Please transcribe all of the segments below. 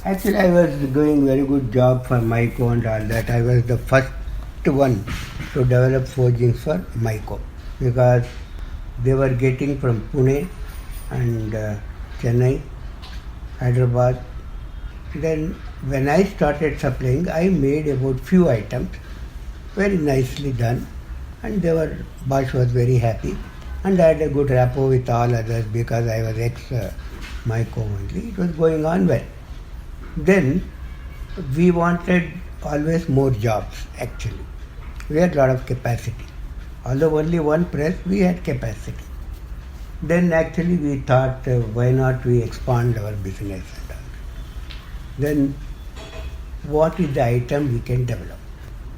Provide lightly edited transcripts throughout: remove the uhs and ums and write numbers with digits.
Actually, I was doing very good job for Mico and all that. I was the first one to develop forgings for Mico because they were getting from Pune and Chennai, Hyderabad. Then when I started supplying, I made about few items, very nicely done, and Bosch was very happy, and I had a good rapport with all others because I was ex Mico only. It was going on well. Then we wanted always more jobs actually. We had a lot of capacity. Although only one press, we had capacity. Then actually we thought why not we expand our business and all. Then what is the item we can develop?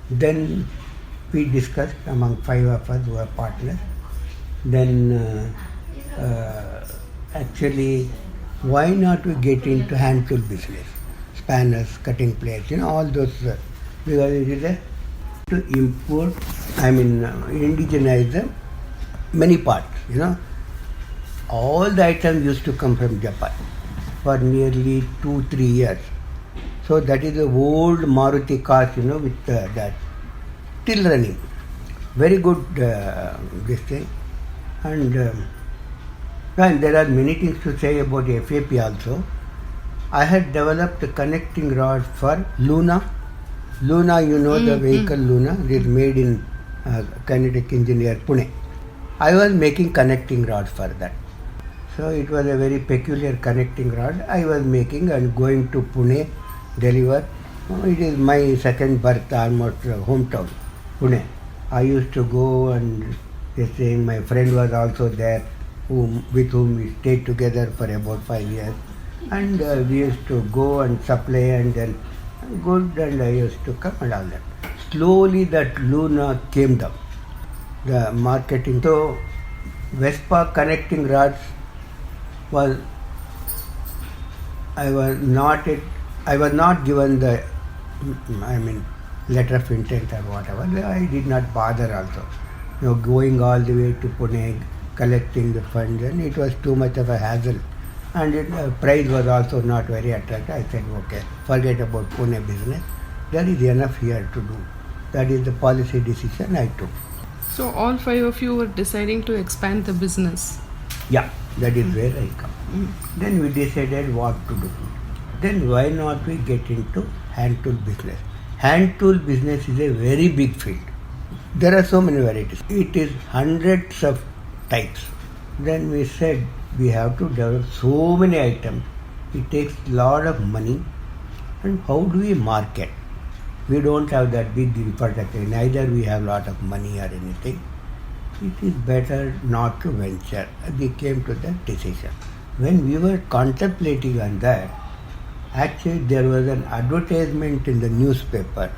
Then we discussed among 5 of us who are partners. Then actually why not we get into hand tool business? Spanners, cutting plates, all those, because it is to import, indigenize them, many parts, All the items used to come from Japan for nearly 2-3 years. So that is the old Maruti cars, with that, still running. Very good, this thing. And there are many things to say about FAP also. I had developed a connecting rod for Luna. Luna, the vehicle Luna, it is made in kinetic engineer Pune. I was making connecting rods for that. So it was a very peculiar connecting rod I was making and going to Pune, deliver. It is my second birth, almost hometown, Pune. I used to go and my friend was also there, with whom we stayed together for about 5 years. And we used to go and supply and then good, and I used to come and all that. Slowly that Luna came down, the marketing. So Vespa connecting rods I was not given the letter of intent or whatever. I did not bother also. Going all the way to Pune, collecting the funds, and it was too much of a hassle. And price was also not very attractive. I said, okay, forget about Pune business. There is enough here to do. That is the policy decision I took. So all 5 of you were deciding to expand the business? Yeah, that is where I come. Then we decided what to do. Then why not we get into hand tool business? Hand tool business is a very big field. There are so many varieties. It is hundreds of types. Then we said we have to develop so many items. It takes a lot of money. And how do we market? We don't have that big infrastructure. Neither we have a lot of money or anything. It is better not to venture. We came to that decision. When we were contemplating on that, actually there was an advertisement in the newspaper,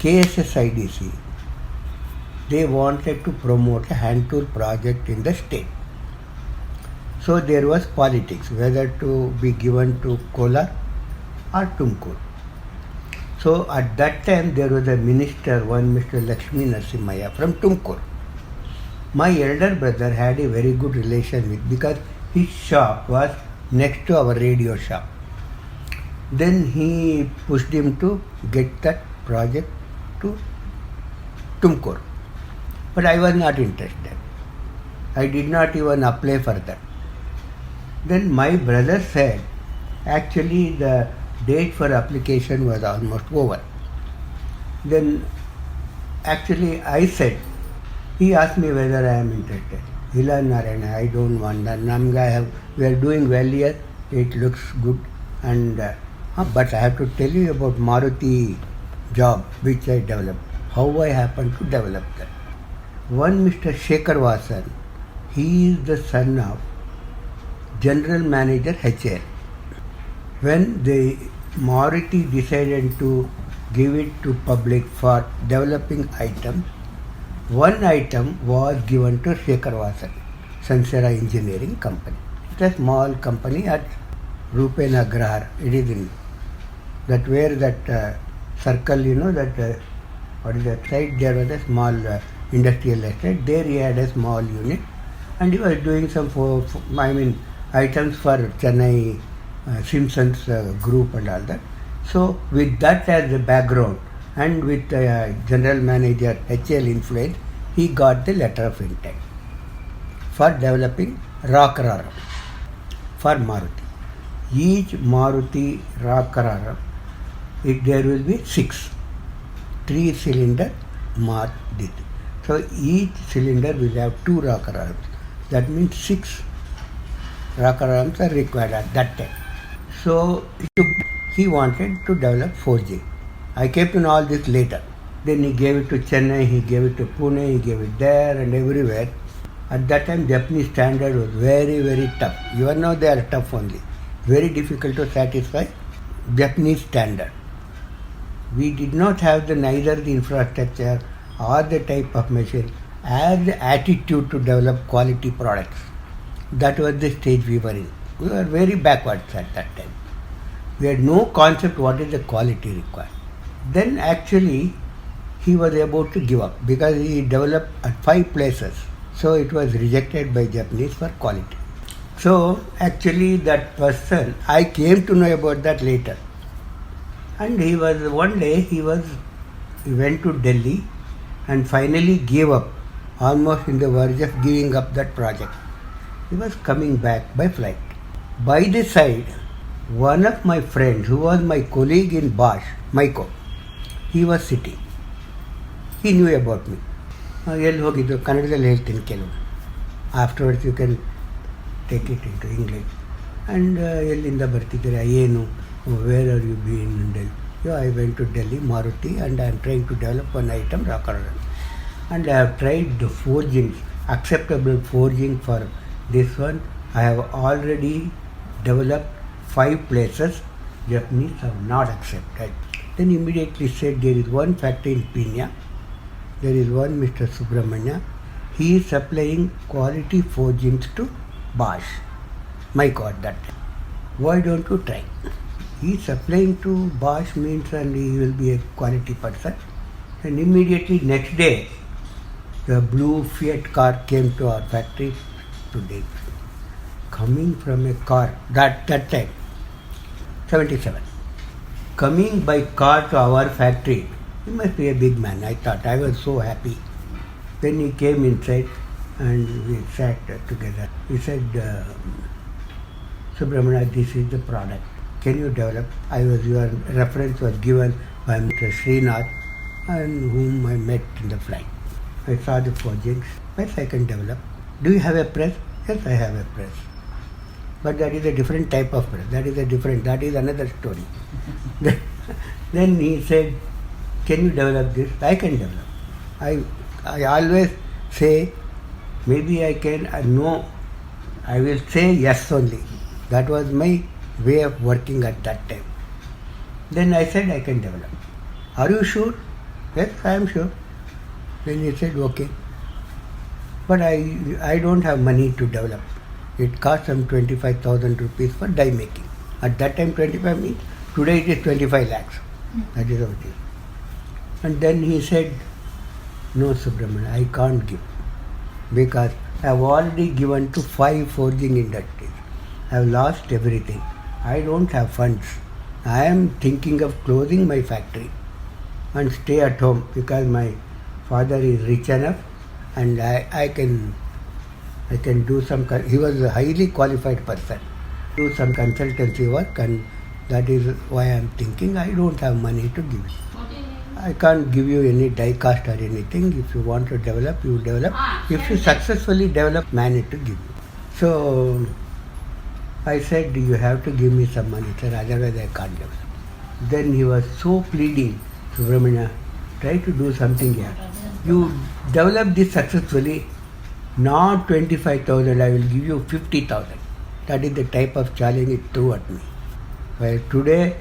KSSIDC. They wanted to promote a hand tool project in the state. So there was politics, whether to be given to Kolar or Tumkur. So at that time there was a minister, one Mr. Lakshmi Narasimhaya from Tumkur. My elder brother had a very good relation with, because his shop was next to our radio shop. Then he pushed him to get that project to Tumkur. But I was not interested. I did not even apply for that. Then my brother said, actually the date for application was almost over. Then actually I said, he asked me whether I am interested. Hila Narayana, I don't want that. We are doing well here, it looks good. And but I have to tell you about Maruti job which I developed. How I happened to develop that. One Mr. Shekhar Vasan, he is the son of General Manager HL. When the Maruti decided to give it to public for developing items, one item was given to Shekhar Vasan, Sansera Engineering Company. It's a small company at Rupen Agrar. It is in that where that circle, that what is that side? There was a small industrial estate. There he had a small unit, and he was doing some items for Chennai, Simpson's group and all that. So with that as the background and with general manager HL influence, he got the letter of intent for developing Rakararam for Maruti. Each Maruti Rakararam, there will be 6 3-cylinder Maruti. So each cylinder will have 2 Rakararams. That means 6 Rakararams are required at that time. So he wanted to develop forging. I came to know all this later. Then he gave it to Chennai, he gave it to Pune, he gave it there and everywhere. At that time Japanese standard was very, very tough. Even now they are tough only. Very difficult to satisfy Japanese standard. We did not have neither the infrastructure or the type of machine as the attitude to develop quality products. That was the stage we were in. We were very backwards at that time. We had no concept what is the quality required. Then actually he was about to give up because he developed at 5 places. So it was rejected by Japanese for quality. So actually that person, I came to know about that later. And one day he went to Delhi and finally gave up, almost in the verge of giving up that project. He was coming back by flight. By the side, one of my friends who was my colleague in Bosch, Mico, he was sitting. He knew about me. ಎಲ್ಲಿ ಹೋಗಿದ್ದು ಕನ್ನಡದಲ್ಲಿ ಹೇಳ್ತೀನಿ ಕೆಲವು, afterwards you can take it into English. And ಎಲ್ಲಿಂದ ಬರ್ತಿದ್ದೀರಾ, ಏನು, where are you been in Delhi? I went to Delhi Maruti and I am trying to develop one item rocker arm and I have tried the forgings, acceptable forging for this one. I have already developed 5 places. Japanese have not accepted. Then immediately said there is one factory in Pina. There is one Mr. Subramanya. He is supplying quality forgings to Bosch, Mico at that time. Why don't you try? He is supplying to Bosch means and he will be a quality person. And immediately next day, the blue Fiat car came to our factory today. Coming from a car, that time, 77. Coming by car to our factory, he must be a big man, I thought. I was so happy. Then he came inside and we sat together. He said, Subramanya, this is the product. Can you develop? Your reference was given by Mr. Srinath and whom I met in the flight. I saw the forgings. Yes, I can develop. Do you have a press? Yes, I have a press. But that is a different type of press. That is another story. Then he said, can you develop this? I can develop. I always say, maybe I can, no, I will say yes only. That was my way of working at that time. Then I said, I can develop. Are you sure? Yes, I am sure. Then he said, okay. But I don't have money to develop. It cost some 25,000 rupees for die making. At that time 25 means, today it is 25 lakhs. That is how it is. And then he said, no Subramanya, I can't give. Because I have already given to 5 forging industries. I have lost everything. I don't have funds. I am thinking of closing my factory and stay at home because my father is rich enough and I can do some, he was a highly qualified person, do some consultancy work, and that is why I am thinking I don't have money to give you. I can't give you any die cast or anything. If you want to develop, you develop. If you successfully develop, manage to give you. So I said, you have to give me some money, sir, otherwise I can't develop. Then he was so pleading, Subramanya, try to do something here. You develop this successfully, not 25,000, I will give you 50,000. That is the type of challenge it threw at me. Well, today,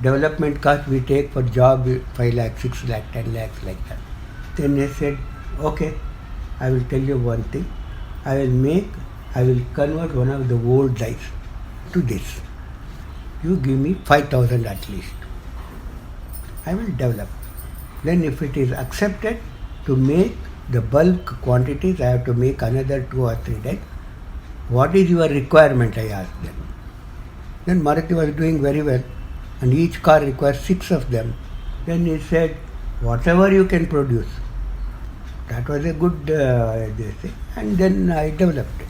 development cost we take for job 5 lakhs, 6 lakhs, 10 lakhs like that. Then I said, okay, I will tell you one thing. I will convert one of the old dies to this. You give me 5,000 at least. I will develop. Then if it is accepted to make the bulk quantities, I have to make another 2 or 3 dies. What is your requirement? I asked them. Then Maruti was doing very well, and each car requires 6 of them. Then he said, whatever you can produce. That was a good thing. And then I developed it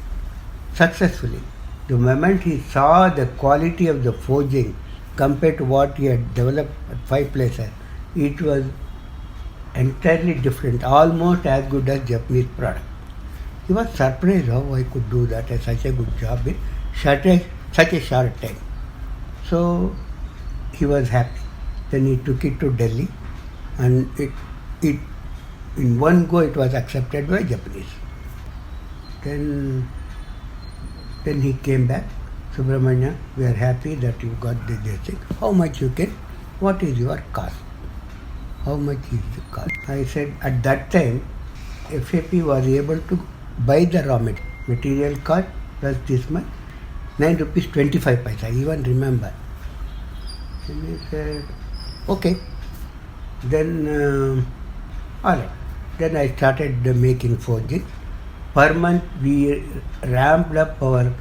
successfully. The moment he saw the quality of the forging compared to what he had developed at 5 places, it was entirely different, almost as good as Japanese product. He was surprised how I could do that at such a good job in such a short time. So he was happy. Then he took it to Delhi, and it in one go it was accepted by Japanese. Then he came back. Subramanya, we are happy that you got this thing. How much you can? What is your cost? How much is the cost? I said at that time, FAP was able to buy the raw material cost plus this much, 9 rupees 25 paisa. I even remember. And he said, okay. Then, all right. Then I started making forging. Per month we ramped up our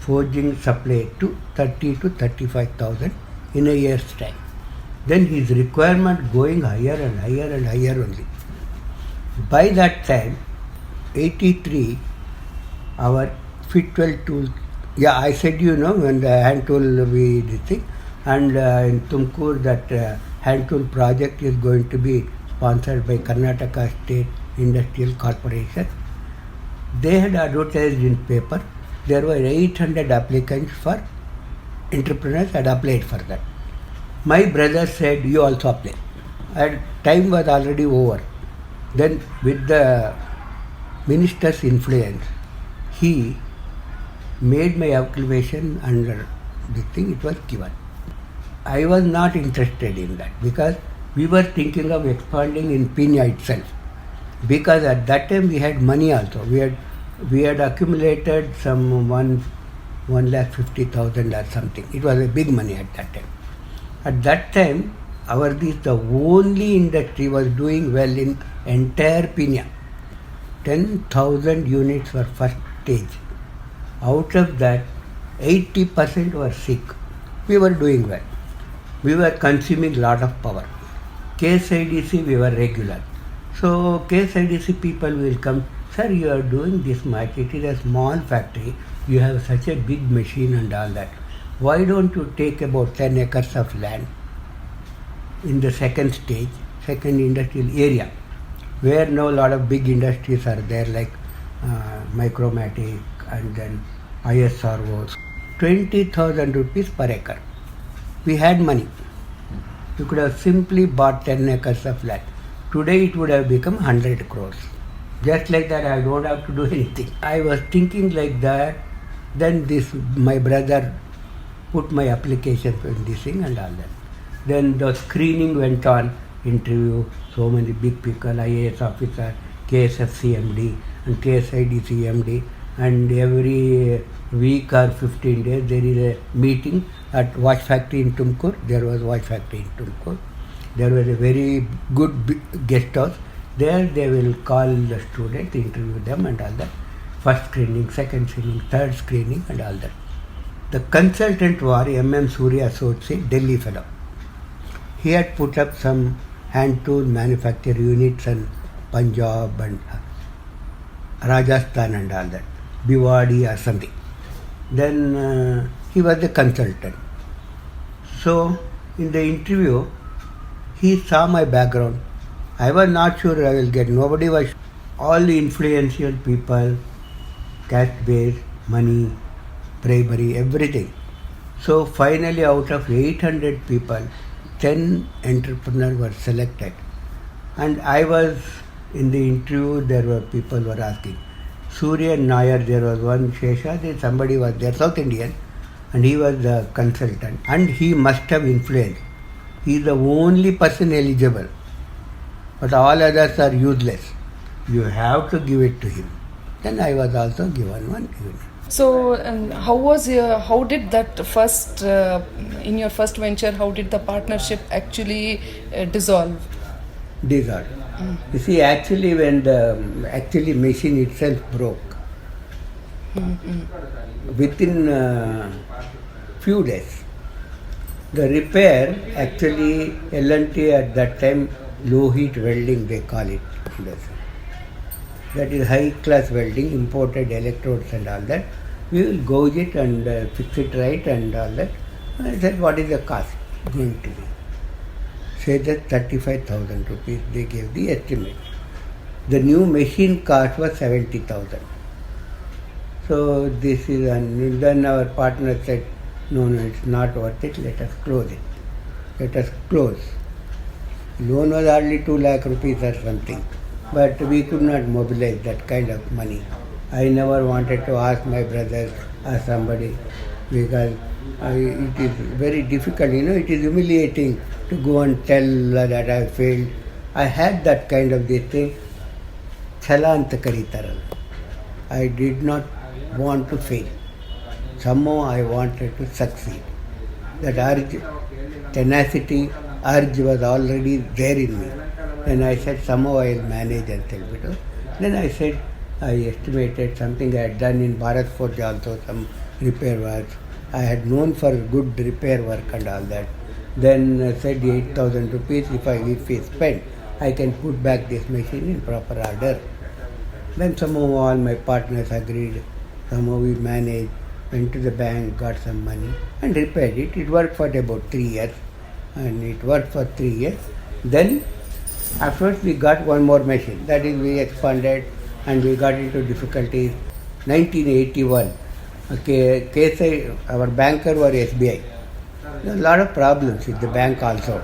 forging supply to 30 to 35,000 in a year's time. Then his requirement going higher and higher and higher only. By that time, 83, our Fitwel tool, I said when the hand tool we did thing, and in Tumkur that hand tool project is going to be sponsored by Karnataka State Industrial Corporation. They had advertised in paper. There were 800 applicants for entrepreneurs had applied for that. My brother said, you also apply. And time was already over. Then with the minister's influence, he made my application under this thing, it was given. I was not interested in that because we were thinking of expanding in Pina itself. Because at that time we had money also. We had accumulated some 1,50,000 or something. It was a big money at that time. At that time, the only industry was doing well in entire Pina. 10,000 units were first stage. Out of that, 80% were sick. We were doing well. We were consuming a lot of power. KSIDC, we were regular. So KSIDC people will come, sir, you are doing this much. It is a small factory. You have such a big machine and all that. Why don't you take about 10 acres of land in the second stage, second industrial area, where now a lot of big industries are there like Micromatic and then ISROs. 20,000 rupees per acre. We had money. You could have simply bought 10 acres of land. Today it would have become 100 crores. Just like that, I don't have to do anything. I was thinking like that. Then my brother put my application in this thing and all that. Then the screening went on, interview, so many big people, IAS officer, KSFC MD and KSIDC MD, and every week or 15 days there is a meeting at watch factory in Tumkur. There was watch factory in Tumkur. There was a very good guest house. There they will call the students, interview them and all that. First screening, second screening, third screening and all that. The consultant was M.M. Surya Associate, Delhi fellow. He had put up some hand tool manufacture units in Punjab and Rajasthan and all that, Bhiwadi or something. Then he was the consultant. So in the interview, he saw my background. I was not sure I will get. Nobody was. All the influential people, caste base, money, bribery, everything. So finally, out of 800 people, 10 entrepreneurs were selected. And I was in the interview. There were people were asking. Surya Nair, there was one Shesha. Somebody was there, South Indian, and he was the consultant. And he must have influence. He is the only person eligible. But all others are useless. You have to give it to him. Then I was also given one unit. So, how did that first, in your first venture, how did the partnership actually dissolve? Dissolve. You see, actually when the machine itself broke, within few days. The repair, actually L&T at that time, low heat welding they call it. That is high class welding, imported electrodes and all that. We will gauge it and fix it right and all that. I said, what is the cost going to be? Say that 35,000 rupees, they gave the estimate. The new machine cost was 70,000. So this is, and then our partner said, no, it's not worth it, let us close it. Let us close. Loan was hardly 2 lakh rupees or something, but we could not mobilize that kind of money. I never wanted to ask my brothers or somebody because it is very difficult, it is humiliating to go and tell that I failed. I had that kind of this thing, chala anta karitaralla. I did not want to fail. Somehow I wanted to succeed. That urge, tenacity, urge was already there in me. Then I said, somehow I will manage and tell it. Then I said, I estimated something I had done in Bharat Forge also, some repair work. I had known for good repair work and all that. Then I said 8,000 rupees, if we spend, I can put back this machine in proper order. Then somehow all my partners agreed. Somehow we managed, went to the bank, got some money and repaired it. It worked for about 3 years. Then afterwards we got one more machine. That is, we expanded and we got into difficulties. 1981, our banker was SBI. There were a lot of problems with the bank also.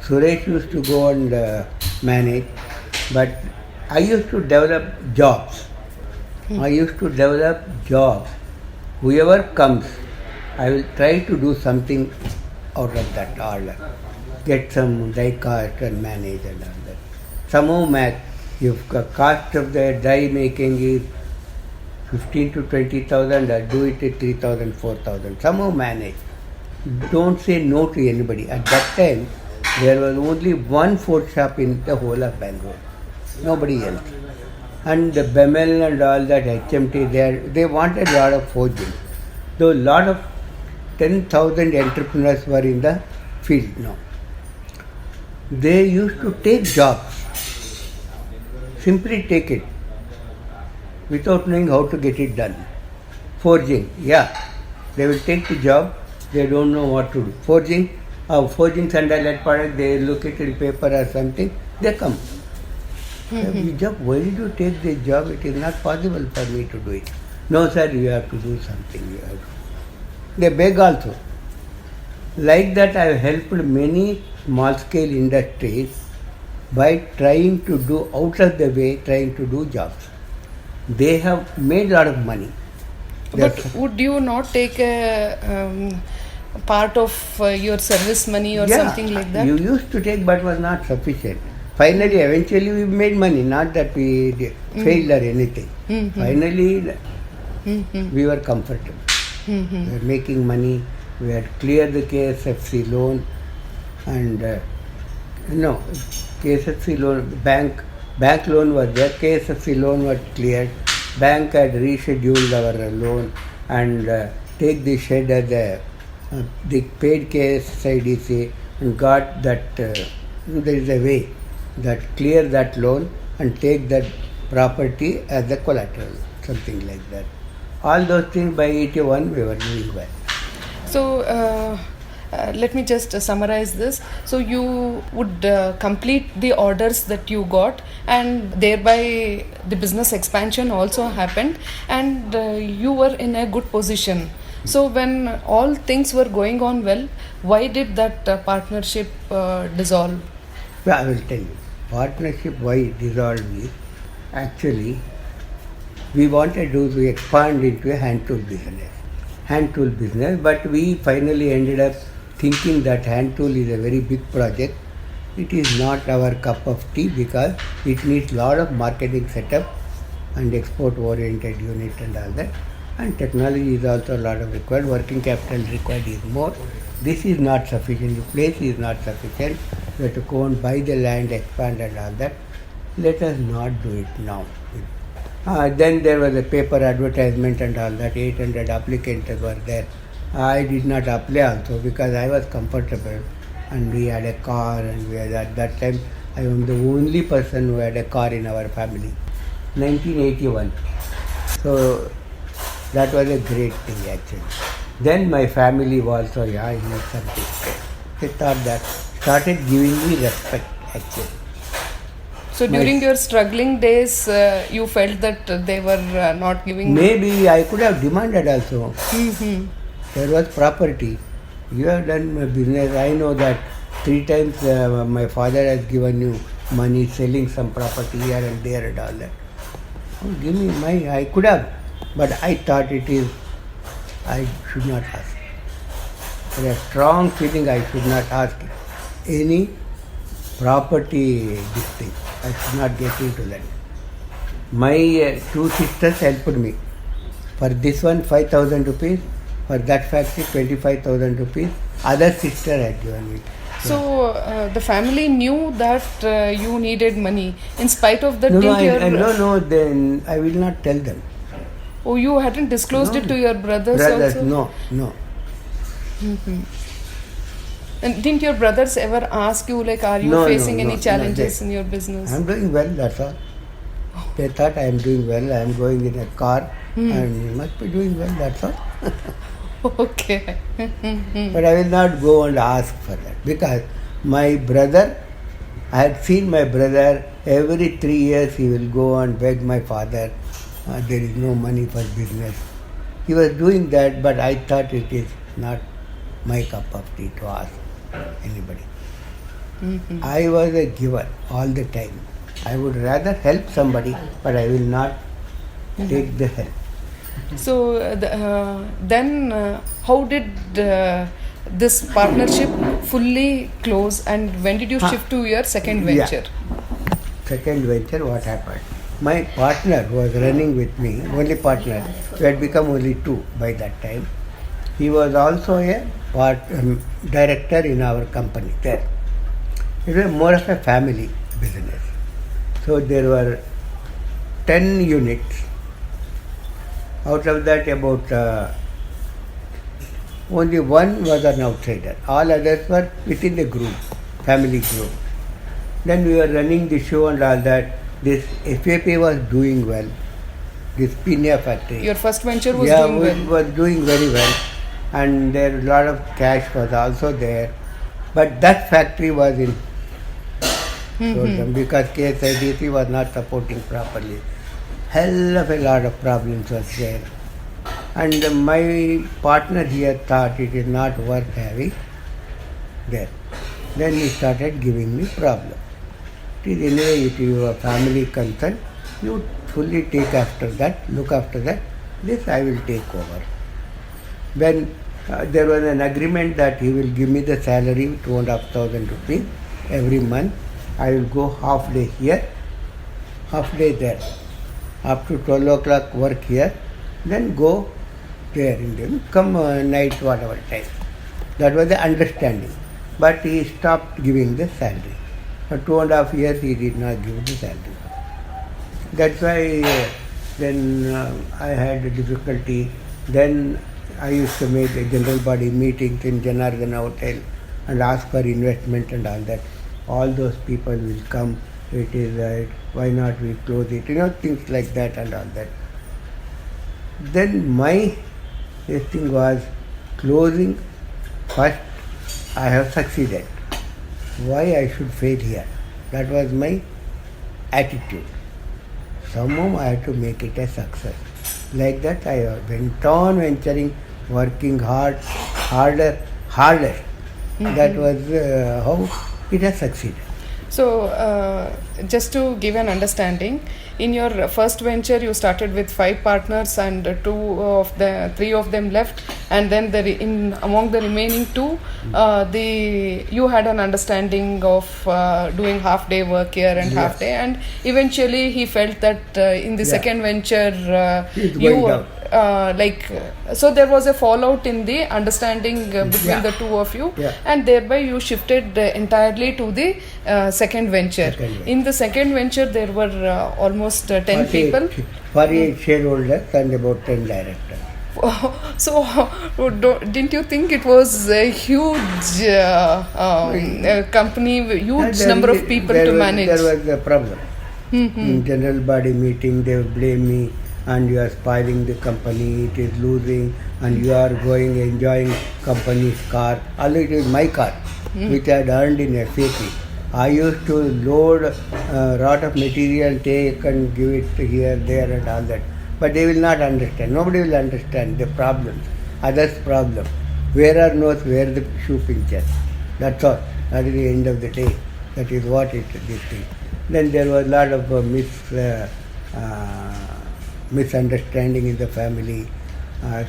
Suresh used to go and manage, but I used to develop jobs. Whoever comes, I will try to do something out of that order. Get some die cast and manage and all that. Somehow math, if the cost of the die making is 15 to 20,000, I do it at 3,000, 4,000. Somehow manage. Don't say no to anybody. At that time, there was only one forge shop in the whole of Bangalore. Nobody else. And the Bemel and all that HMT, they wanted a lot of forging. Though a lot of 10,000 entrepreneurs were in the field now. They used to take jobs. Simply take it. Without knowing how to get it done. Forging, they will take the job, they don't know what to do. Forging sundial product, they look it in paper or something, they come. Why did you take this job? It is not possible for me to do it. No sir, you have to do something. They beg also. Like that I have helped many small scale industries by trying to do out of the way, trying to do jobs. They have made a lot of money. But would you not take a part of your service money or something like that? You used to take, but was not sufficient. Finally, eventually we made money, not that we failed or anything. Finally, we were comfortable. We were making money, we had cleared the KSFC loan and KSFC loan, bank loan was there, KSFC loan was cleared, bank had rescheduled our loan and take the shed as they paid KSIDC and got that, there is a way that clear that loan and take that property as a collateral, something like that. All those things by 81 we were doing well. So let me just summarize this. So you would complete the orders that you got and thereby the business expansion also happened and you were in a good position. So when all things were going on well, why did that partnership dissolve? Well, I will tell you. Partnership why it dissolved is actually we wanted to expand into a hand tool business, but we finally ended up thinking that hand tool is a very big project. It is not our cup of tea because it needs lot of marketing setup and export oriented unit and all that, and technology is also a lot of required, working capital required is more. This is not sufficient, the place is not sufficient, we have to go and buy the land, expand and all that. Let us not do it now. Then there was a paper advertisement and all that, 800 applicants were there I did not apply also because I was comfortable and we had a car and we had, at that time I am the only person who had a car in our family. 1981. So that was a great thing actually. Then my family was also, yeah, I need something. They thought that, started giving me respect actually. So during your struggling days, you felt that they were not giving. Maybe I could have demanded also. There was property. You have done my business. I know that 3 times my father has given you money selling some property here and there and all that. Oh, give me my, I could have. But I thought it is, I should not ask. With a strong feeling I should not ask any property this thing. I should not get into that. My 2 sisters helped me. For this one 5,000 rupees, for that factory 25,000 rupees. Other sister had given me. So the family knew that you needed money. In spite of that, No, then I will not tell them. Oh, you hadn't disclosed it to your brothers also? No. And didn't your brothers ever ask you, like, are you facing any challenges in your business? I am doing well, that's all. They thought I am doing well, I am going in a car and must be doing well, that's all. Okay. But I will not go and ask for that because my brother, I had seen my brother every 3 years he will go and beg my father, there is no money for business. He was doing that, but I thought it is not my cup of tea to ask anybody. I was a giver all the time. I would rather help somebody, but I will not take the help. So then how did this partnership fully close, and when did you shift to your second venture? Second venture, what happened? My partner who was running with me, only partner, we had become only 2 by that time. He was also a director in our company there. It was more of a family business. So there were 10 units. Out of that, about only 1 was an outsider. All others were within the group, family group. Then we were running the show and all that. This FAP was doing well. This Pinya factory. Your first venture was doing well? Yeah, was doing very well. And there a lot of cash was also there. But that factory was in because KSIDC was not supporting properly. Hell of a lot of problems was there. And my partner here thought it is not worth having there. Then he started giving me problem. It is anyway, it is your family concern. You fully take after that, look after that. This I will take over. When there was an agreement that he will give me the salary, 2,500 rupees every month. I will go half day here, half day there. Up to 12 o'clock work here, then go there in the come night whatever time. That was the understanding. But he stopped giving the salary. For 2.5 years he did not give the salary. That's why then I had a difficulty. Then I used to make a general body meetings in Janardana Hotel and ask for investment and all that. All those people will come. It is right. Why not we close it? Things like that and all that. Then my thing was closing. First, I have succeeded. Why I should fail here? That was my attitude. Somehow I had to make it a success. Like that I went on venturing, working harder. That was how it has succeeded. So, just to give an understanding, in your first venture, you started with 5 partners, and 3 of them left, and then among the remaining 2, you had an understanding of doing half-day work here and half-day, and eventually he felt that in the second venture, so there was a fallout in the understanding between the 2 of you, and thereby you shifted entirely to the second venture. In the second venture, there were almost 10 people. 48 shareholders and about 10 directors. So, didn't you think it was a huge company, huge number of people to manage? There was a problem. In general body meeting, they will blame me, and you are spoiling the company, it is losing, and you are going enjoying company's car. Although it is my car, which I had earned in FAP. I used to load a lot of material, take and give it here, there and all that. But they will not understand. Nobody will understand the problems, others' problem. Wearer knows where the shoe pinches. That's all. That is the end of the day. That is what it is, this thing. Then there was a lot of misunderstanding in the family.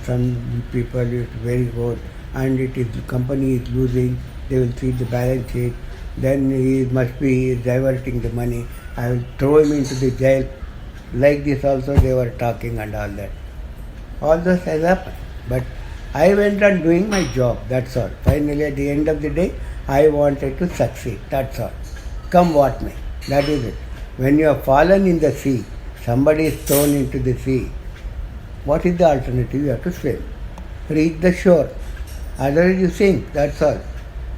Some people is very good, and it is the company is losing. They will see the balance sheet. Then he must be diverting the money. I will throw him into the jail. Like this also they were talking and all that. All this has happened. But I went on doing my job, that's all. Finally at the end of the day, I wanted to succeed, that's all. Come what may, that is it. When you have fallen in the sea, somebody is thrown into the sea, what is the alternative? You have to swim. Reach the shore. Otherwise you sink, that's all.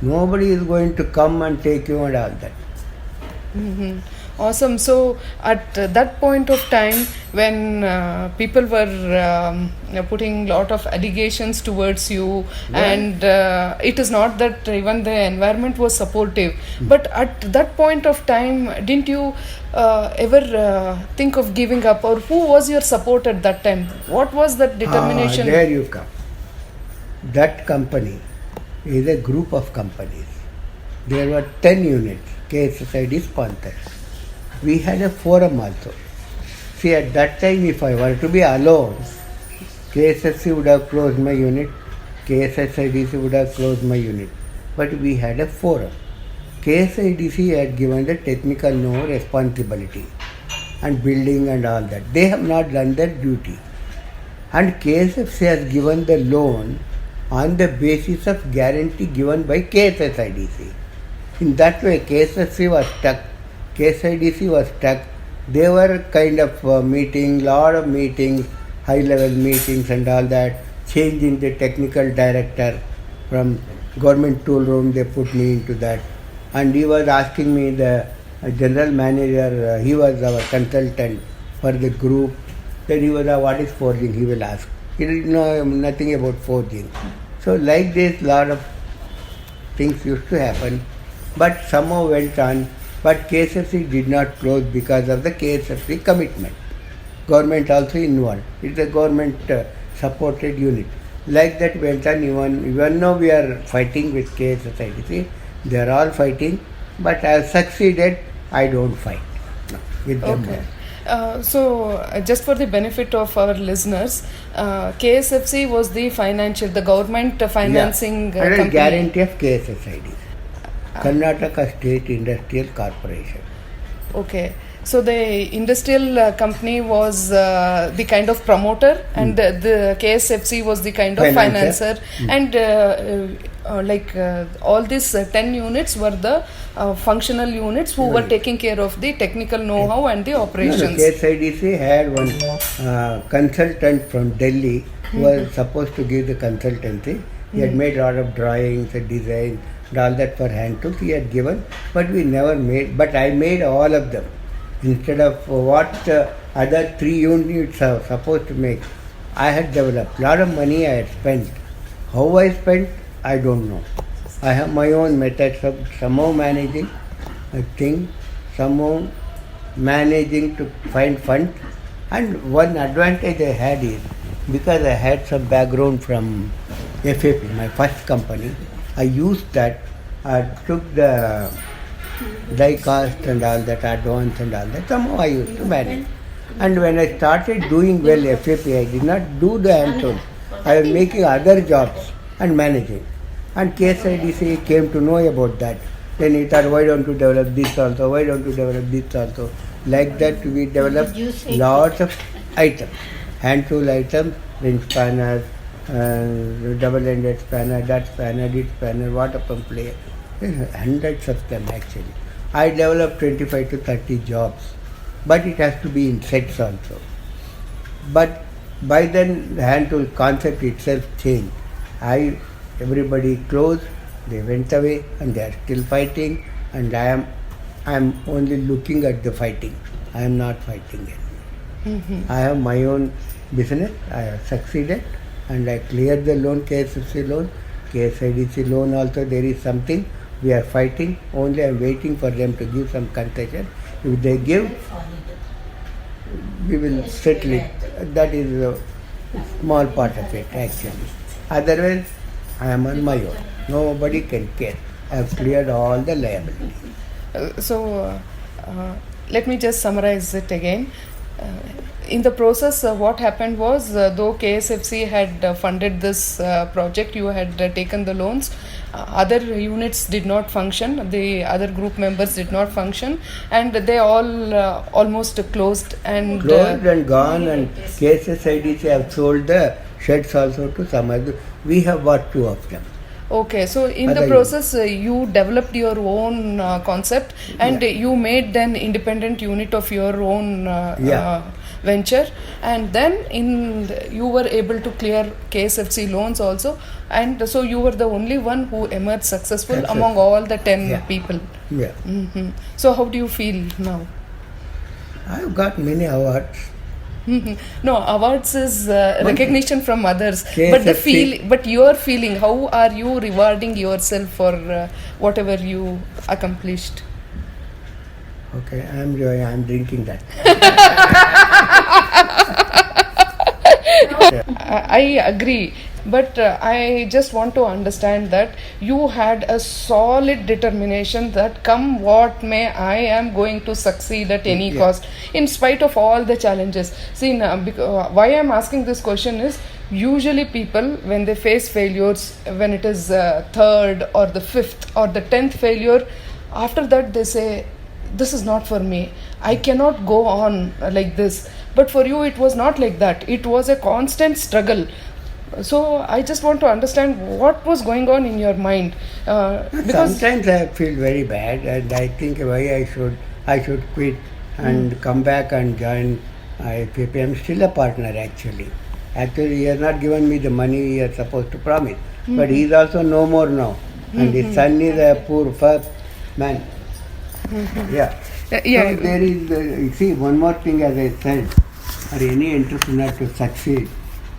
Nobody is going to come and take you and all that. Awesome. So at that point of time when people were putting lot of allegations towards you, and it is not that even the environment was supportive, but at that point of time, didn't you ever think of giving up, or who was your support at that time? What was that determination? There you come. That company is a group of companies. There were 10 units, KSSID sponsored. We had a forum also. See, at that time, if I were to be alone, KSSC would have closed my unit, KSSIDC would have closed my unit. But we had a forum. KSIDC had given the technical no responsibility and building and all that. They have not done their duty. And KSFC has given the loan on the basis of guarantee given by KSSIDC. In that way, KSFC was stuck. KSIDC was stuck. They were kind of meeting, lot of meetings, high-level meetings and all that, changing the technical director from government tool room, they put me into that. And he was asking me, the general manager, he was our consultant for the group. Then he was, what is forging? He will ask. He didn't know nothing about forging. So like this, lot of things used to happen, but somehow went on. But KSFC did not close because of the KSFC commitment. Government also involved. It's a government supported unit. Like that went on, even though we are fighting with KSSIDC, they are all fighting, but I have succeeded, I don't fight with them. Okay. Just for the benefit of our listeners, KSFC was the government financing company. Guarantee of KSSID, Karnataka State Industrial Corporation. Okay. So the industrial company was the kind of promoter, and the KSFC was the kind of financer. And all these 10 units were the functional units who were taking care of the technical know-how and the operations. KSIDC had one consultant from Delhi who was supposed to give the consultancy. He had made a lot of drawings and designs and all that for hand tools he had given, but we never made. But I made all of them. Instead of what other 3 units are supposed to make, I had developed. A lot of money I had spent. How I spent, I don't know. I have my own methods of somehow managing a thing, somehow managing to find funds. And one advantage I had is, because I had some background from FAP, my first company, I used that. I took the die cast and all that, advance and all that, somehow I used to manage. And when I started doing well FAP, I did not do the hand. I was making other jobs and managing. And KSIDC came to know about that. Then he thought, why don't you develop this also, why don't you develop this also. Like that we developed lots of items, hand tool items, ring spanners, double-ended spanner, that spanner, this spanner, water pump player. Hundreds of them actually. I developed 25 to 30 jobs, but it has to be in sets also. But by then the hand tool concept itself changed. Everybody closed, they went away and they are still fighting, and I am only looking at the fighting. I am not fighting anymore. I have my own business, I have succeeded, and I cleared the loan, KSFC loan, KSIDC loan also there is something. We are fighting, only I am waiting for them to give some concession. If they give, we will settle it. That is a small part of it actually. Otherwise, I am on my own. Nobody can care. I have cleared all the liability. Let me just summarize it again. In the process, what happened was, though KSFC had funded this project, you had taken the loans, other units did not function, the other group members did not function, and they all almost closed and gone, and KSSIDC have sold the sheds also to some other. We have bought 2 of them. Okay, so in the process, you developed your own concept, and you made an independent unit of your own venture, and then you were able to clear KSFC loans also, and so you were the only one who emerged successful among all the 10 people. Yeah. So how do you feel now? I've got many awards. No, awards is recognition from others, KSFC. but your feeling, how are you rewarding yourself for whatever you accomplished? Okay, I'm drinking that. I agree, but I just want to understand that you had a solid determination that come what may, I am going to succeed at any cost, in spite of all the challenges. See, why I am asking this question is, usually people, when they face failures, when it is third or the 5th or the 10th failure, after that they say, this is not for me, I cannot go on like this. But for you it was not like that, it was a constant struggle. So I just want to understand what was going on in your mind, because sometimes I feel very bad, and I think why I should quit and come back and join IPP. I'm still a partner actually. Actually, he has not given me the money he is supposed to promise, but he is also no more now, and his son is a poor first man. Yeah. So there is, see, one more thing, as I said, for any entrepreneur to succeed,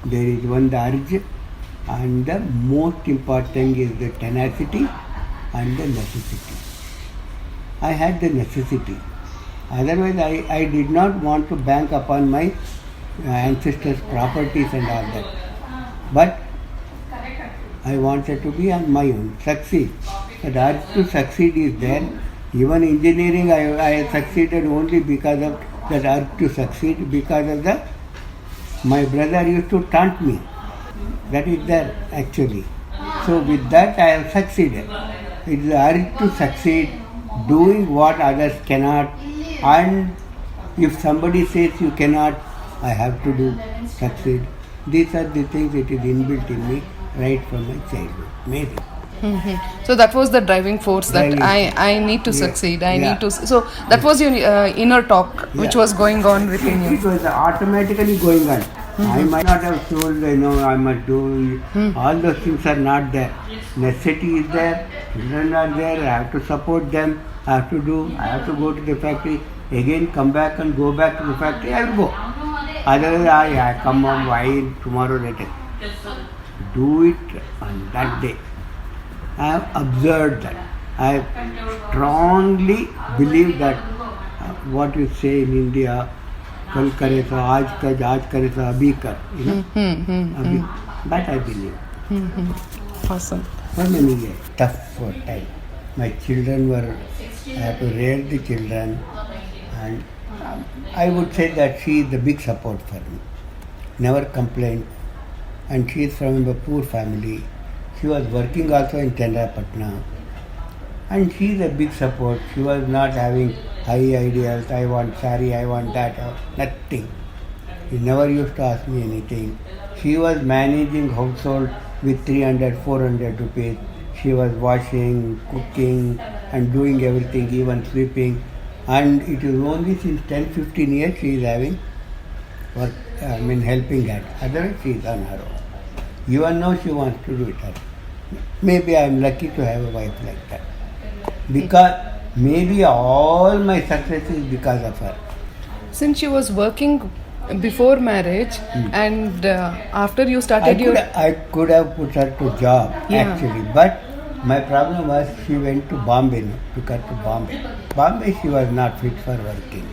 there is one, the urge, and the most important is the tenacity and the necessity. I had the necessity. Otherwise, I did not want to bank upon my ancestors' properties and all that. But I wanted to be on my own, succeed. The urge to succeed is there. Even engineering, I succeeded only because of that urge to succeed, because of my brother used to taunt me. That is there actually. So with that I have succeeded. It is the urge to succeed, doing what others cannot, and if somebody says you cannot, I have to do, succeed. These are the things it is inbuilt in me right from my childhood. Maybe. So that was the driving force that I need to succeed. I need to. So that was your inner talk which was going on within you. It was automatically going on. I might not have told, I must do. All those things are not there. Necessity is there. Children are there. I have to support them. I have to do. I have to go to the factory. Again come back and go back to the factory. I will go. Otherwise, I come on, why tomorrow later. Do it on that day. I have observed that. I strongly believe that what you say in India, कल करे तो आज करे तो अभी कर, that I believe. Awesome. For many years, tough for time. My children were, I had to rear the children, and I would say that she is the big support for me. Never complained, and she is from a poor family. She was working also in Chandrapatna, and she is a big support. She was not having high ideals, I want sari, I want that, nothing. She never used to ask me anything. She was managing household with 300, 400 rupees. She was washing, cooking and doing everything, even sweeping. And it is only since 10, 15 years she is having work, helping hand. Otherwise, she is on her own. Even now, she wants to do it. Maybe I am lucky to have a wife like that. Because maybe all my success is because of her. Since she was working before marriage and after you started I could have put her to job actually, but my problem was she went to Bombay, took her to Bombay. Bombay she was not fit for working.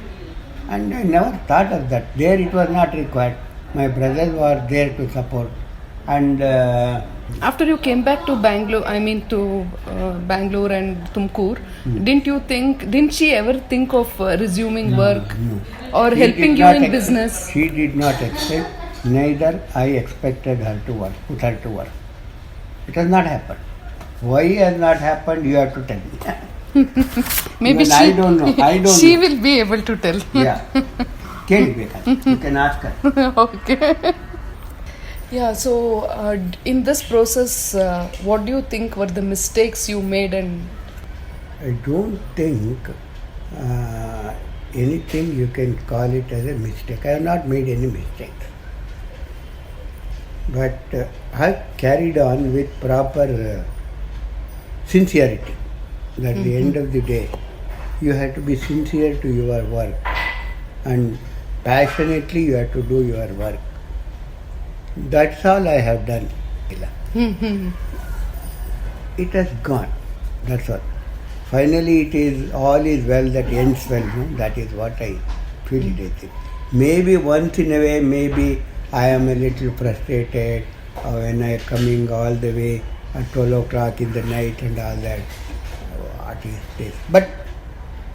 And I never thought of that. There it was not required. My brothers were there to support. And after you came back to Bangalore, Bangalore and Tumkur, didn't she ever think of resuming work or helping you in business? She did not expect, neither I expected her to work, put her to work. It has not happened. Why has not happened, you have to tell me. Maybe I don't know. She will be able to tell. Yeah. You can ask her. Okay. Yeah, so in this process, what do you think were the mistakes you made? And I don't think anything you can call it as a mistake. I have not made any mistakes. But I carried on with proper sincerity. At the end of the day, you have to be sincere to your work and passionately you have to do your work. That's all I have done. It has gone. That's all. Finally, it is all is well that ends well. No? That is what I feel it is. Maybe once in a way, maybe I am a little frustrated when I am coming all the way at 12 o'clock in the night and all that. What is this? But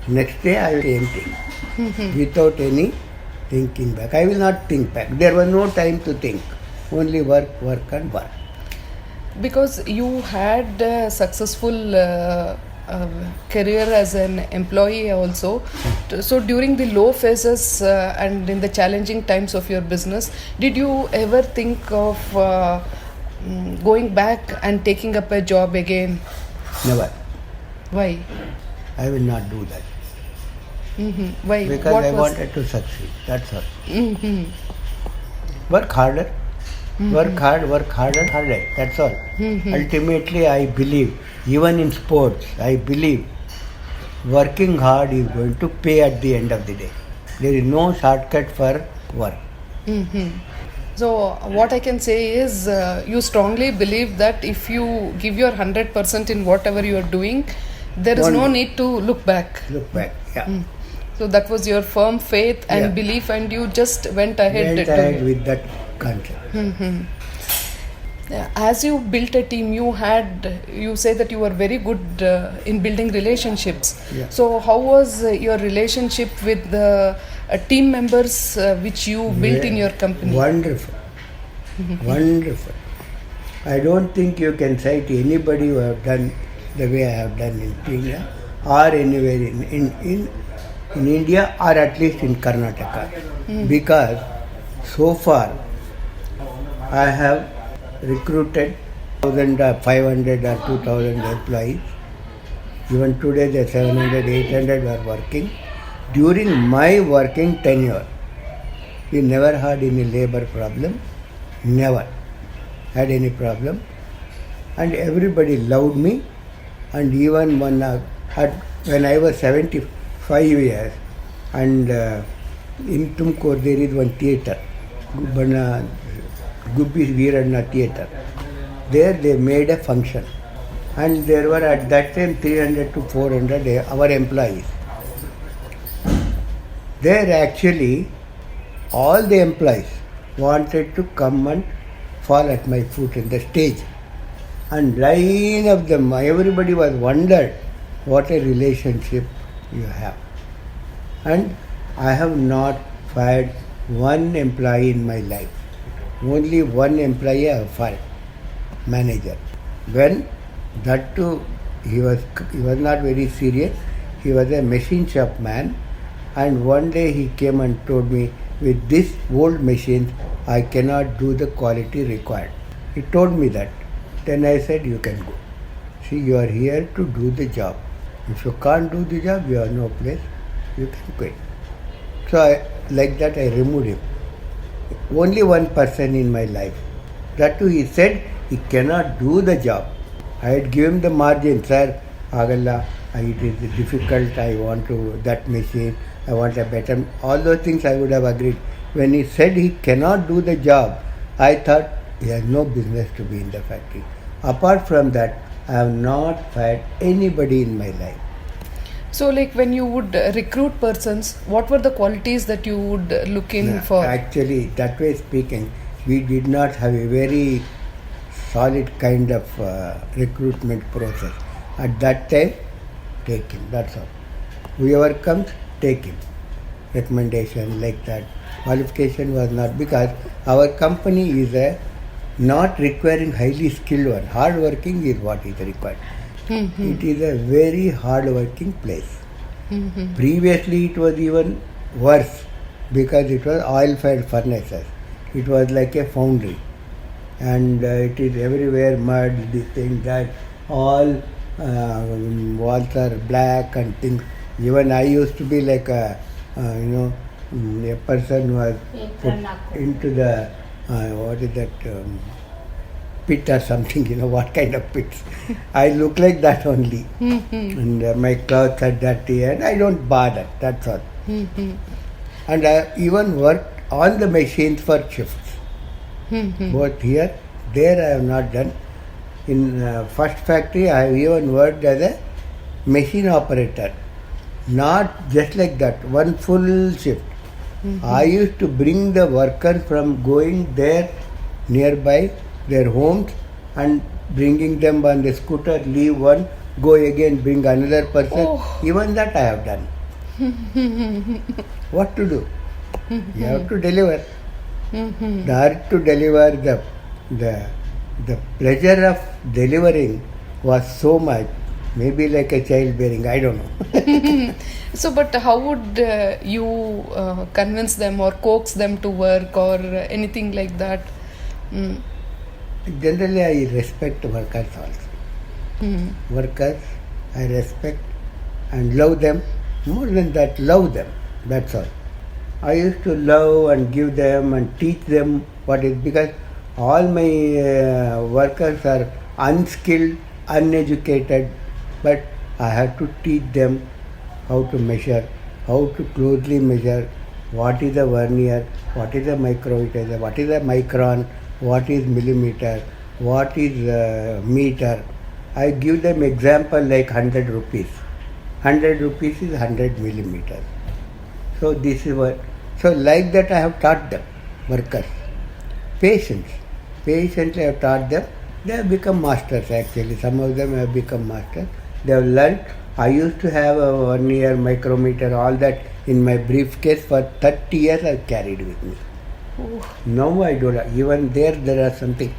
next day I will say anything without any thinking back. I will not think back. There was no time to think. Only work, work and work. Because you had a successful career as an employee also. So during the low phases and in the challenging times of your business, did you ever think of going back and taking up a job again? Never. Why? I will not do that. Why? Because I wanted to succeed. That's all. Work harder. Work hard, work harder, harder. That's all. Ultimately, I believe, even in sports, I believe working hard is going to pay at the end of the day. There is no shortcut for work. So, what I can say is, you strongly believe that if you give your 100% in whatever you are doing, there is no need to look back. Look back, yeah. So, that was your firm faith and belief, and you just went ahead. With that concept. As you built a team, you say that you were very good in building relationships. Yeah. So how was your relationship with the team members which you built in your company? Wonderful. Wonderful. I don't think you can cite anybody who have done the way I have done in India or anywhere in India or at least in Karnataka. Because so far I have recruited 1,500 or 2,000 employees. Even today the 700, 800 were working. During my working tenure, we never had any labor problem. Never had any problem. And everybody loved me. And even when I was 75 years, and in Tumkur there is one theatre, Gubbi Veeranna Theatre. There they made a function, and there were at that time 300 to 400 our employees. There actually all the employees wanted to come and fall at my foot in the stage, and line of them, everybody was wondered what a relationship you have. And I have not fired one employee in my life. Only one employee I have fired, manager. When that too, he was not very serious. He was a machine shop man, and one day he came and told me, with this old machine, I cannot do the quality required. He told me that. Then I said, you can go. See, you are here to do the job. If you can't do the job, you have no place. You can quit. So like that I removed him. only one person in my life. That too, he said he cannot do the job. I had given the margin, sir, agalla, it is difficult, I want to, that machine, I want a better, all those things I would have agreed. When he said he cannot do the job, I thought he has no business to be in the factory. Apart from that, I have not fired anybody in my life. So, like when you would recruit persons, what were the qualities that you would look in for? Actually, that way speaking, we did not have a very solid kind of recruitment process. At that time, take him, that's all. Whoever comes, take him. Recommendation like that. Qualification was not, because our company is not requiring highly skilled one. Hard working is what is required. It is a very hard working place. Previously it was even worse, because it was oil fired furnaces. It was like a foundry, and it is everywhere mud, this thing, that, all walls are black and things. Even I used to be like a person who was put into the what is that pit or something, what kind of pits. I look like that only. And my clothes are dirty and I don't bother, that's all. And I even worked on the machines for shifts. Both here, there I have not done. In first factory I have even worked as a machine operator. Not just like that, one full shift. I used to bring the workers from going there nearby their homes and bringing them on the scooter, leave one, go again, bring another person. Oh. Even that I have done. What to do? You have to deliver. The urge to deliver, the pleasure of delivering was so much. Maybe like a childbearing, I don't know. So, but how would you convince them or coax them to work or anything like that? Generally, I respect workers also. Workers, I respect and love them. More than that, love them. That's all. I used to love and give them and teach them what is, because all my workers are unskilled, uneducated, but I have to teach them how to measure, how to closely measure what is a vernier, what is a micrometer, what is a micron, what is millimeter, what is meter. I give them example like 100 rupees. 100 rupees is 100 millimeters. So this is what, so like that I have taught them, workers. Patience. Patiently I have taught them. They have become masters actually. Some of them have become masters. They have learnt. I used to have a vernier, micrometer, all that in my briefcase for 30 years I carried with me. Now I don't. Even there are something.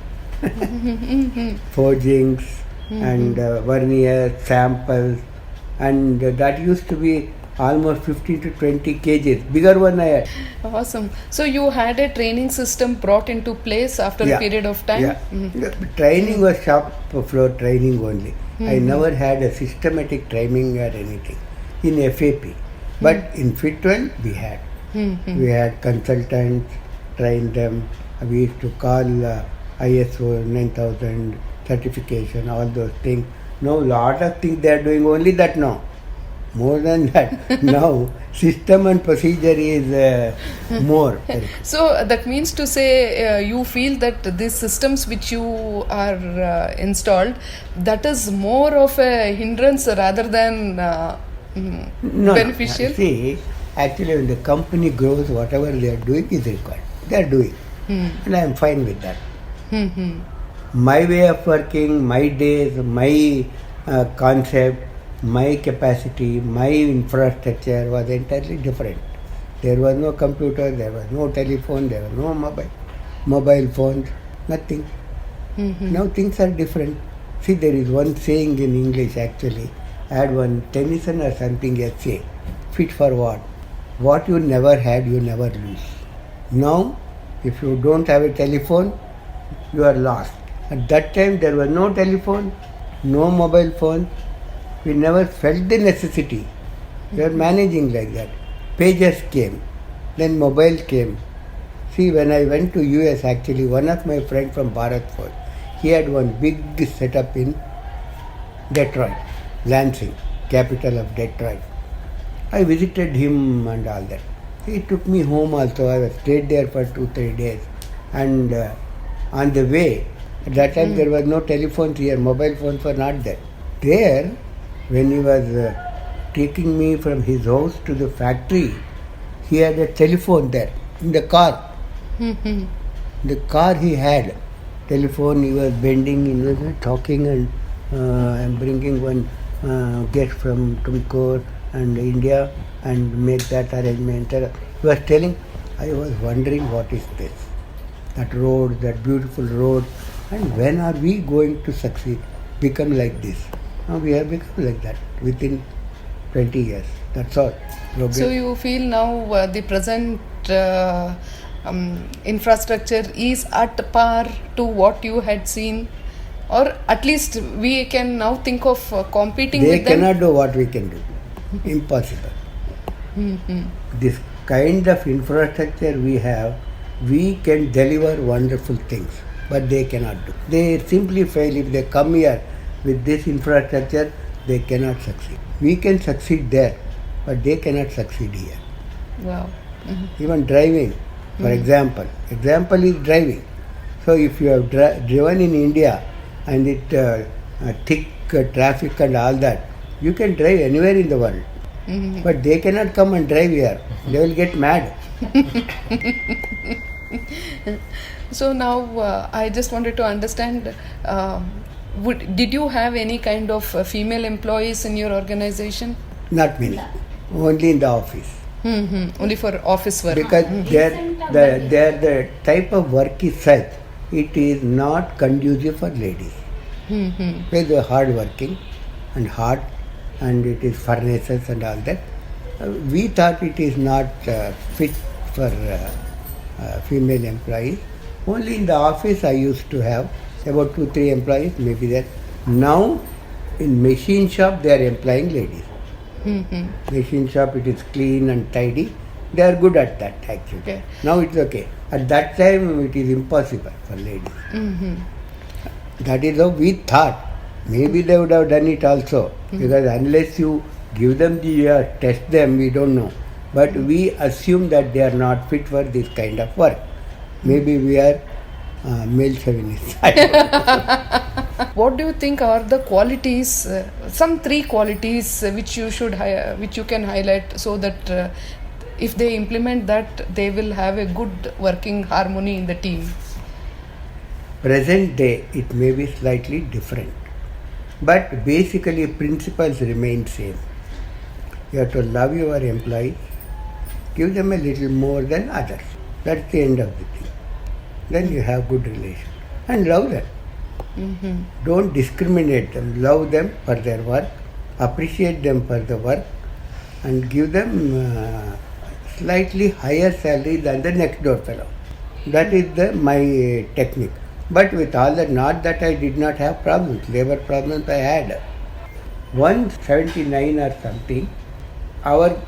Forgings and vernier, samples, and that used to be almost 15 to 20 kgs. Bigger one I had. Awesome. So you had a training system brought into place after a period of time? Yeah. Training was shop floor training only. I never had a systematic training or anything in FAP. But in Fitwel we had. We had consultants, trained them. We used to call ISO 9000 certification, all those things. Now lot of things they are doing only that now. More than that, now system and procedure is more. So that means to say you feel that these systems which you are installed, that is more of a hindrance rather than beneficial? See, actually when the company grows, whatever they are doing is required. They are doing. And I am fine with that. My way of working, my days, my concept, my capacity, my infrastructure was entirely different. There was no computer, there was no telephone, there was no mobile phones, nothing. Now things are different. See, there is one saying in English actually. I had one Tennyson or something essay, fit for what? What you never had, you never lose. Now, if you don't have a telephone, you are lost. At that time, there was no telephone, no mobile phone. We never felt the necessity. We were managing like that. Pages came, then mobile came. See, when I went to US, actually, one of my friends from Bharat Forge, he had one big setup in Detroit, Lansing, capital of Detroit. I visited him and all that. He took me home also. I was stayed there for 2-3 days. And on the way, at that time there was no telephones here, mobile phones were not there. There, when he was taking me from his house to the factory, he had a telephone there in the car. The car he had telephone, he was bending, he was talking and I'm bringing one guest from Mico and India and make that arrangement. He was telling, I was wondering what is this? That road, that beautiful road, and when are we going to succeed, become like this? Now we have become like that within 20 years. That's all. So you feel now the present infrastructure is at par to what you had seen, or at least we can now think of competing they with them? They cannot do what we can do. Impossible. This kind of infrastructure we have, we can deliver wonderful things, but they cannot do. They simply fail. If they come here with this infrastructure, they cannot succeed. We can succeed there, but they cannot succeed here. Wow. Even driving, for example is driving. So if you have driven in India and it thick traffic and all that, you can drive anywhere in the world. But they cannot come and drive here. They will get mad. So now I just wanted to understand, did you have any kind of female employees in your organization? Not many. Only in the office. Only for office work. Because the type of work is such, it is not conducive for ladies. They are hard working and hard, and it is furnaces and all that. We thought it is not fit for female employees. Only in the office I used to have about 2-3 employees, maybe that. Now in machine shop they are employing ladies. Machine shop, it is clean and tidy. They are good at that actually. Okay. Now it's okay. At that time it is impossible for ladies. That is how we thought. Maybe they would have done it also, because unless you give them the test them, we don't know. But we assume that they are not fit for this kind of work. Maybe we are male chauvinists. What do you think are the qualities, some 3 qualities which you should which you can highlight, so that if they implement that, they will have a good working harmony in the team? Present day, it may be slightly different, but basically principles remain same. You have to love your employees, give them a little more than others. That's the end of the thing. Then you have good relations. And love them. Don't discriminate them. Love them for their work, appreciate them for the work, and give them slightly higher salary than the next door fellow. That is my technique. But with all that, not that I did not have problems. Labor problems I had. 179 or something, our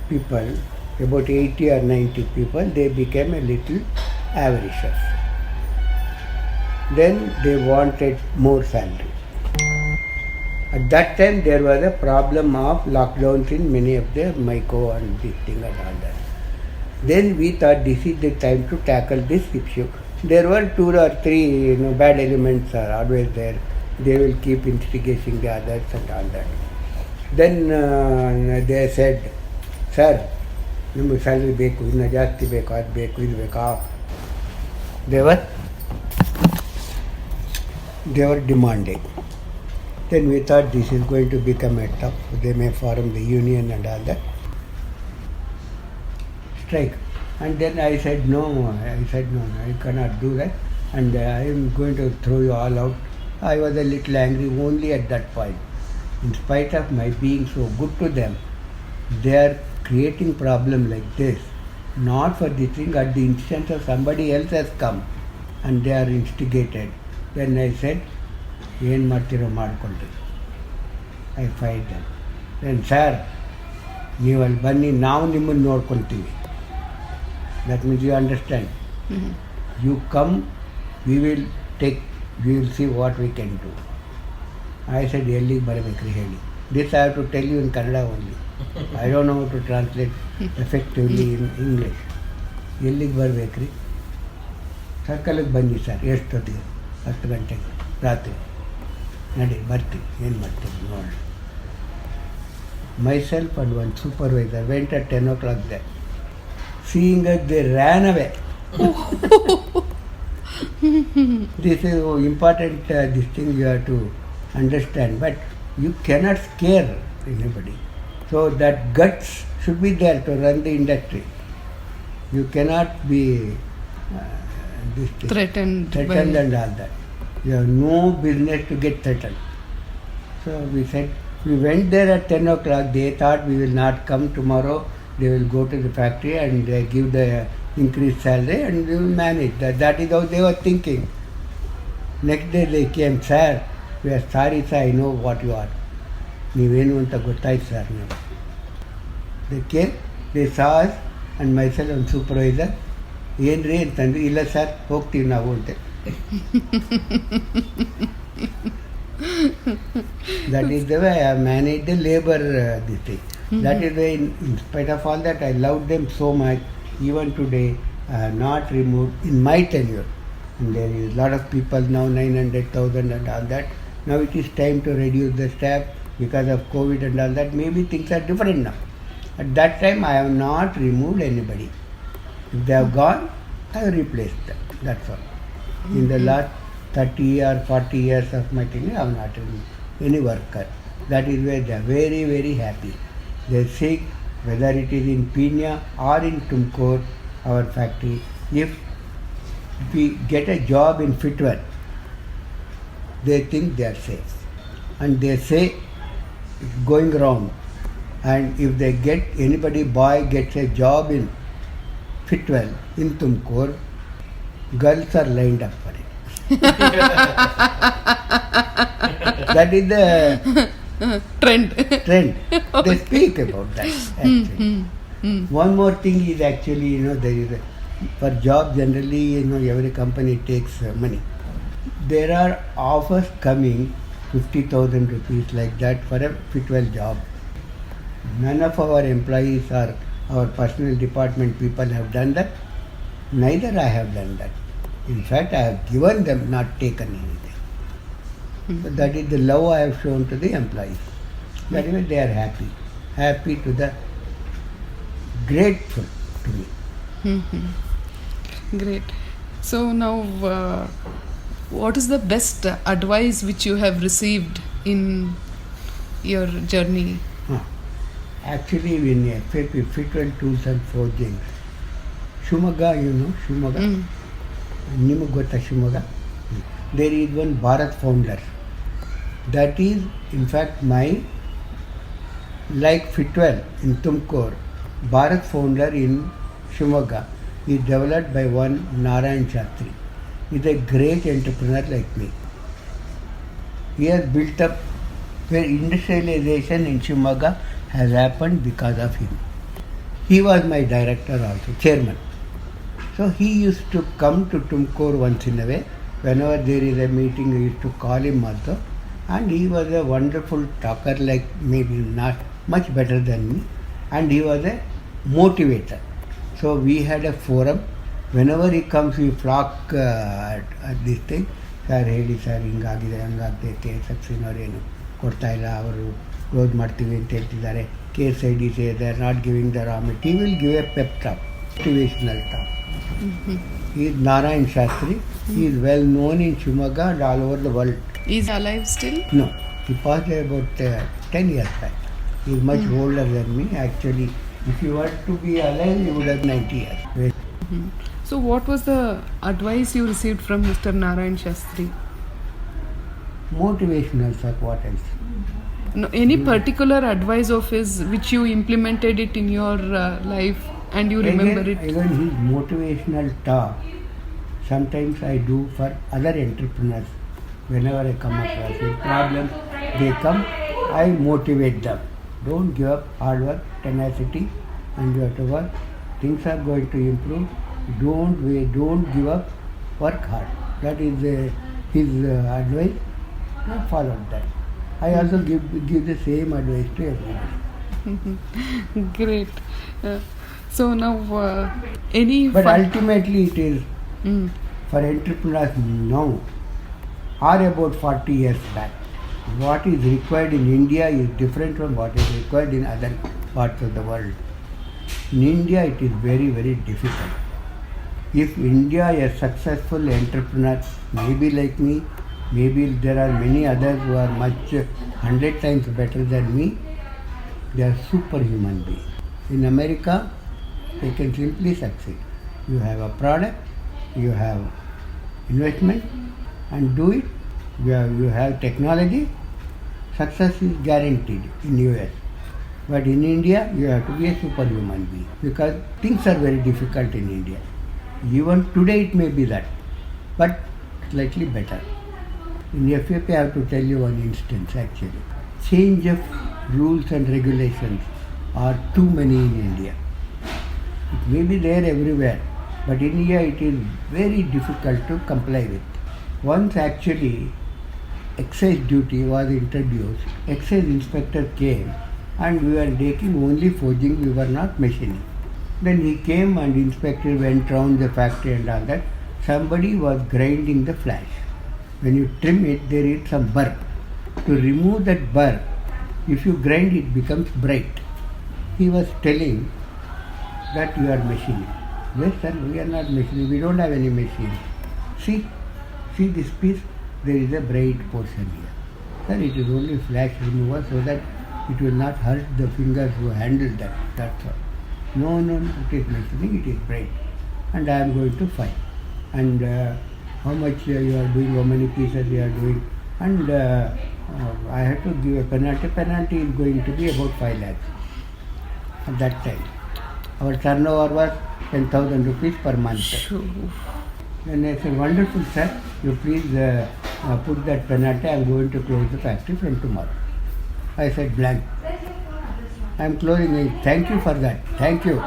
people, about 80 or 90 people, they became a little avaricious. Then they wanted more salary. At that time there was a problem of lockdowns in many of the Mico and this thing and all that. Then we thought this is the time to tackle this issue. There were 2 or 3 bad elements are always there. They will keep instigating the others and all that. Then they said, sir, ನಿಮಗೆ salary ಬೇಕು, ಇನ್ನು ಜಾಸ್ತಿ ಬೇಕು, ಅದು ಬೇಕು, ಇದು ಬೇಕಾ. They were demanding. Then we thought this is going to become a tough. They may form the union and all that. Strike. And then I said no, I cannot do that, and I am going to throw you all out. I was a little angry only at that point. In spite of my being so good to them, they are creating problem like this, not for the thing, at the instance of somebody else has come and they are instigated. Then I said, ಏನು ಮಾಡ್ತಿರೋ ಮಾಡಿಕೊಳ್ಳ್ರಿ. I fight them. Then sir, ನೀವು ಅಲ್ಲಿ ಬನ್ನಿ, ನಾವು ನಿಮ್ಮನ್ನು ನೋಡ್ಕೊತೀವಿ. That means you understand. You come, we will see what we can do. I said, Yellig Barabekri Heli. This I have to tell you in Kannada only. I don't know how to translate effectively in English. Yellig Barabekri. ಸರ್ಕಲ್ಗೆ ಬನ್ನಿ sir ಎಷ್ಟೊತ್ತಿಗೆ 10 ಗಂಟೆಗೆ ರಾತ್ರಿ ನಡಿ ಬರ್ತೀವಿ ಏನು ಮಾಡ್ತೀವಿ ನೋಡಿ. Myself and one supervisor went at 10 o'clock there. Seeing us, they ran away. This is important, this thing you have to understand, but you cannot scare anybody. So that guts should be there to run the industry. You cannot be threatened and all that. You have no business to get threatened. So we said, we went there at 10 o'clock. They thought we will not come tomorrow. They will go to the factory and they give the increased salary and we will manage. That is how they were thinking. Next day they came, sir, we are sorry sir, I know what you are. ನೀವೇನು ಅಂತ ಗೊತ್ತಾಯ್ತು sir ನೀವು. They came, they saw us and myself and supervisor. ಏನ್ರಿ ಅಂತಂದ್ರೆ ಇಲ್ಲ sir ಹೋಗ್ತೀವಿ ನಾವು ಅಂತ. That is the way I managed the labor this thing. That is why in spite of all that I loved them so much. Even today I have not removed in my tenure. And there is a lot of people now, 900,000 and all that. Now it is time to reduce the staff because of COVID and all that. Maybe things are different now. At that time I have not removed anybody. If they have gone, I have replaced them. That's all. In the last 30 or 40 years of my tenure, I have not removed any worker. That is why they are very, very happy. They say whether it is in Pina or in Tumkur, our factory, if we get a job in Fitwel, they think they are safe. And they say it's going wrong. And if they get, anybody boy gets a job in Fitwel, in Tumkur, girls are lined up for it. That is the trend. They speak about that actually. One more thing is actually, there is for job generally, every company takes money. There are offers coming 50,000 rupees like that for a Fitwel job. None of our employees or our personal department people have done that. Neither I have done that. In fact, I have given them, not taken anything. So that is the love I have shown to the employees. That is why they are happy to the grateful to me. Great. So now, what is the best advice which you have received in your journey? Actually, in FAP, Fitwel Tools and Forgings, Shumaga, Shumaga. ನಿಮಗೆ ಗೊತ್ತಾ Shivamogga? There is one Bharat Founder. That is in fact like Fitwel in Tumkur, Bharat Founder in Shimoga is developed by one Narayan Shastri. He is a great entrepreneur like me. He has built up where industrialization in Shimoga has happened because of him. He was my director also, chairman. So he used to come to Tumkur once in a way. Whenever there is a meeting, we used to call him also. And he was a wonderful talker, like maybe not much better than me. And he was a motivator. So we had a forum. Whenever he comes, we flock at this thing. Sir, ಹೇಳಿ sir ಹಿಂಗಾಗಿದೆ ಹಂಗಾಗ್ತೈತೆ ಸಬ್ಸಿಡಿನವರೇನು ಕೊಡ್ತಾ ಇಲ್ಲ, ಅವರು close ಮಾಡ್ತೀವಿ ಅಂತ ಹೇಳ್ತಿದ್ದಾರೆ. KSID say they are not giving the raw material. He will give a pep talk, motivational talk. He is Narayan Shastri. He is well known in Shimoga and all over the world. Is he alive still? No, he passed about 10 years back. He is much older than me. Actually, if he were to be alive, he would have 90 years. So what was the advice you received from Mr. Narayan Shastri? Motivational, sir, what else? No, any particular advice of his which you implemented it in your life and you remember it? Even his motivational talk, sometimes I do for other entrepreneurs. Whenever I come across a problem, they come, I motivate them. Don't give up, hard work, tenacity, and you have to work. Things are going to improve. Don't wait, don't give up, work hard. That is his advice. I followed that. I also give the same advice to everybody. Great. So now, any. But ultimately, it is for entrepreneurs now or about 40 years back. What is required in India is different from what is required in other parts of the world. In India, it is very, very difficult. If India, a successful entrepreneur, maybe like me, maybe there are many others who are much 100 times better than me, they are superhuman beings. In America, they can simply succeed. You have a product, you have investment, and do it. You have technology, success is guaranteed in US. But in India, you have to be a superhuman being because things are very difficult in India. Even today it may be that, but slightly better. In FFA, I have to tell you one instance actually. Change of rules and regulations are too many in India. It may be there everywhere, but in India it is very difficult to comply with. Once actually excise duty was introduced, excise inspector came and we were taking only forging, we were not machining. Then he came and inspector went round the factory and all that. Somebody was grinding the flash. When you trim it, there is some burr. To remove that burr, if you grind it becomes bright. He was telling that you are machining. Yes sir, we are not machining, we don't have any machine. See this piece, there is a bright portion here. Sir, it is only flash remover so that it will not hurt the fingers who handle that, that's all. No, it is machining, it is bright. And I am going to fine. And how much you are doing, how many pieces you are doing. And I have to give a penalty. Penalty is going to be about 5 lakhs at that time. Our turnover was 10,000 rupees per month. Sure. Then I said, wonderful sir, you please put that penalty, I am going to close the factory from tomorrow. I said blank. I am closing it. Thank you for that. Thank you.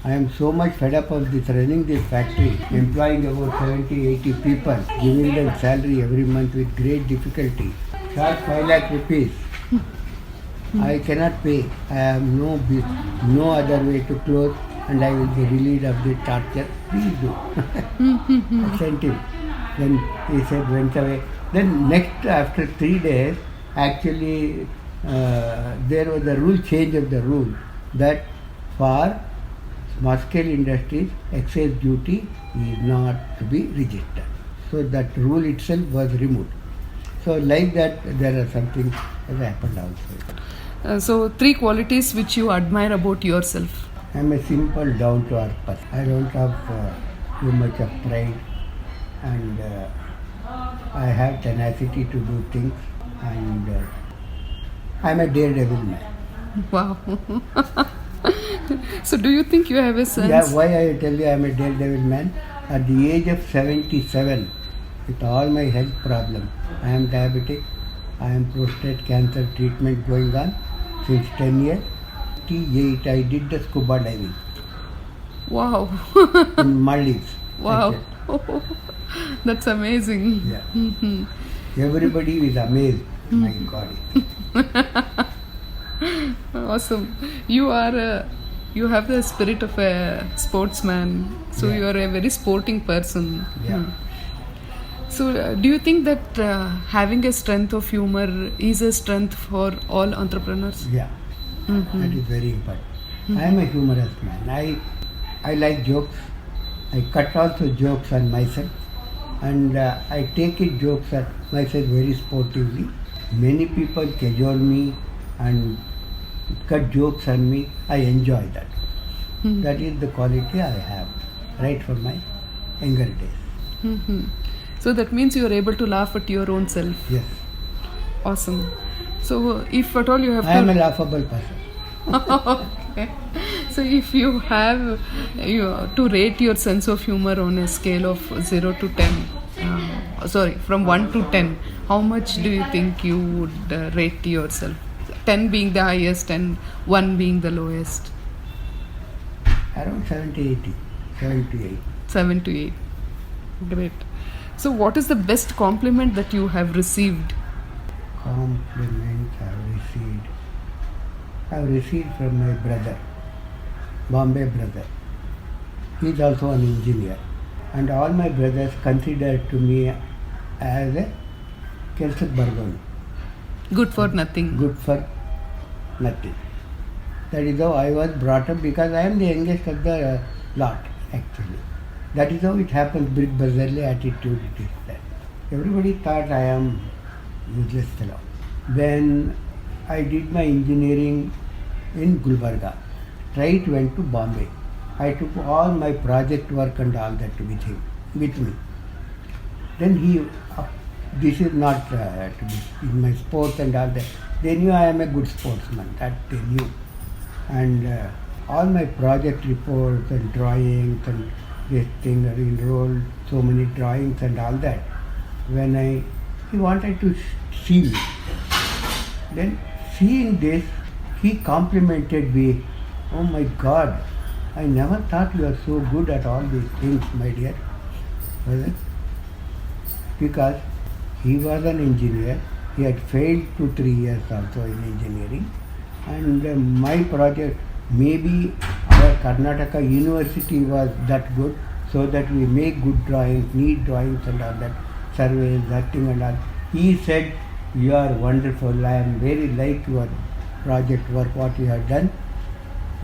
I am so much fed up of this running this factory, employing about 70, 80 people, giving them salary every month with great difficulty. Charge 5 lakh rupees. I cannot pay. I have no other way to close and I will be relieved of the torture. Please do. I sent him. Then he said, went away. Then next, after 3 days, actually there was a rule, change of the rule that for small scale industries, excise duty is not to be registered. So that rule itself was removed. So like that, there are some things that happened also. So 3 qualities which you admire about yourself. I am a simple, down-to-earth person. I don't have too much of pride, and I have tenacity to do things, and I am a daredevil man. Wow. So do you think you have a sense? Yeah, why I tell you I am a daredevil man? At the age of 77, with all my health problems, I am diabetic, I am prostate cancer treatment going on since 10 years. 88, I did the scuba diving. Wow. In Maldives. Wow. That's amazing. Yeah. Everybody is amazed. My God. Awesome. You have the spirit of a sportsman. So Yeah. you are a very sporting person. Yeah. So do you think that having a strength of humor is a strength for all entrepreneurs? Yeah. That is very important. I am a humorous man. I like jokes. I cut also jokes on myself, and I take it jokes on myself very sportively. Many people cajole me and cut jokes on me. I enjoy that. That is the quality I have right from my younger days. So that means you are able to laugh at your own self. Yes. Awesome. So if at all you have I am a laughable person. Okay. So if you have to rate your sense of humor on a scale of 0 to 10, from 1 to 10, how much do you think you would rate yourself? 10 being the highest and 1 being the lowest. Around 70, 80, 78. 7 to 8. Great. So, what is the best compliment that you have received? Compliments I have received from my brother, Bombay brother. He is also an engineer. And all my brothers consider to me as a Kelsak Bargoni. Good for nothing. Good for nothing. That is how I was brought up, because I am the youngest of the lot actually. That is how it happens, brotherly attitude it is there. Everybody thought I am useless fellow. When I did my engineering in Gulbarga, right went to Bombay. I took all my project work and all that with me. Then this is not to be in my sports and all that. They knew I am a good sportsman, that they knew. And all my project reports and drawings and this thing, I enrolled so many drawings and all that. When he wanted to see me, then seeing this, he complimented me. Oh my God, I never thought you are so good at all these things, my dear brother. Because he was an engineer, he had failed 2-3 years also in engineering, and my project, maybe our Karnataka University was that good, so that we make good drawings, neat drawings and all that, surveys, that thing and all. He said, you are wonderful, I am very like your project work, what you have done.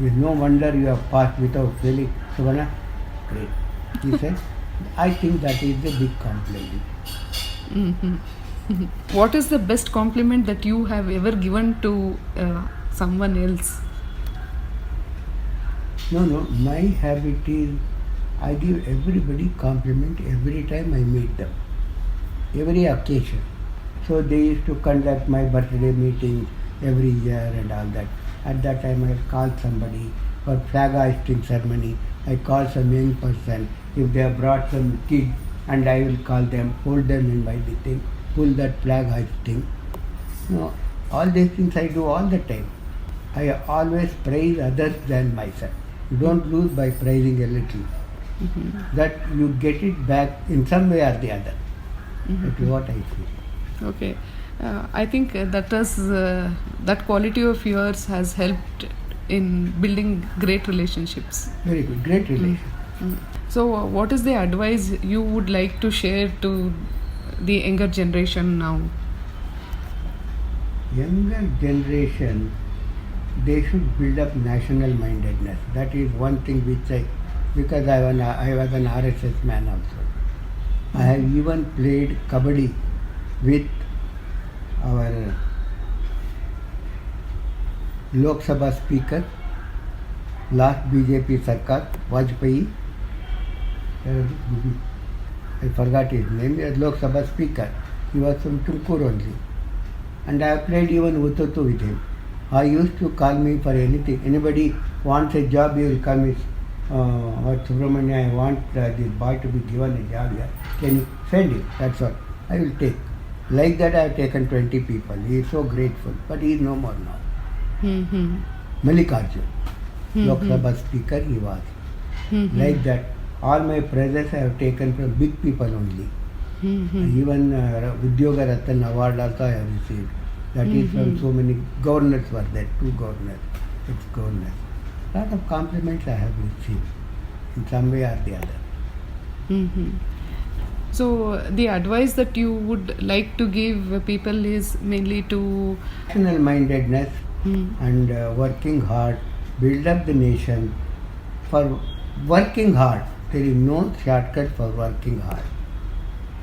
It is no wonder you have passed without failing. Subramanya, great. He said, I think that is a big compliment. Mm-hmm. What is the best compliment that you have ever given to someone else? No, my habit is I give everybody compliment every time I meet them, every occasion. So they used to conduct my birthday meetings every year and all that. At that time I call somebody for flag hoisting ceremony. I call some young person. If they have brought some kid, and I will call them, hold them in my thing, pull that flag hoisting. All these things I do all the time. I always praise others than myself. You don't lose by praising a little. Mm-hmm. That you get it back in some way or the other. Mm-hmm. That is what I feel. Okay. I think that quality of yours has helped in building great relationships. Very good, great relationship. Mm-hmm. So, what is the advice you would like to share to the younger generation now? Younger generation, they should build up national mindedness. That is one thing which because I was an RSS man also. I have even played kabaddi with our Lok Sabha speaker, last BJP Sarkar, Vajpayee. I forgot his name. He was Lok Sabha speaker. He was from Tumkur only. And I have played even Ututu with him. He used to call me for anything. Anybody wants a job, he will call me. Subramanya, I want this boy to be given a job here. Can you send him? That's all. I will take. Like that I have taken 20 people. He is so grateful. But he is no more now. Mm-hmm. Mallikarjun, Lok Mm-hmm. Sabha speaker he was. Mm-hmm. Like that. All my prizes I have taken from big people only. Mm-hmm. Even Udyoga Ratan award also I have received. That is from so many governors were there, 2 governors, ex-governors. Lot of compliments I have received in some way or the other. Mm-hmm. So, the advice that you would like to give people is mainly to National mindedness and working hard, build up the nation. For working hard, there is no shortcut for working hard.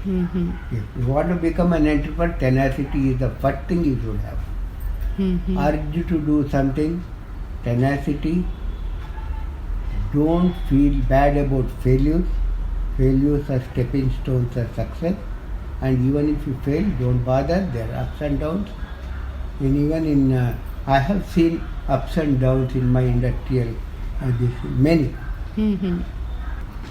Mm-hmm. If you want to become an entrepreneur, tenacity is the first thing you should have. Mm-hmm. Urge you to do something, tenacity. Don't feel bad about failures. Failures are stepping stones to success. And even if you fail, don't bother. There are ups and downs. And even I have seen ups and downs in my industrial, many. Mm-hmm.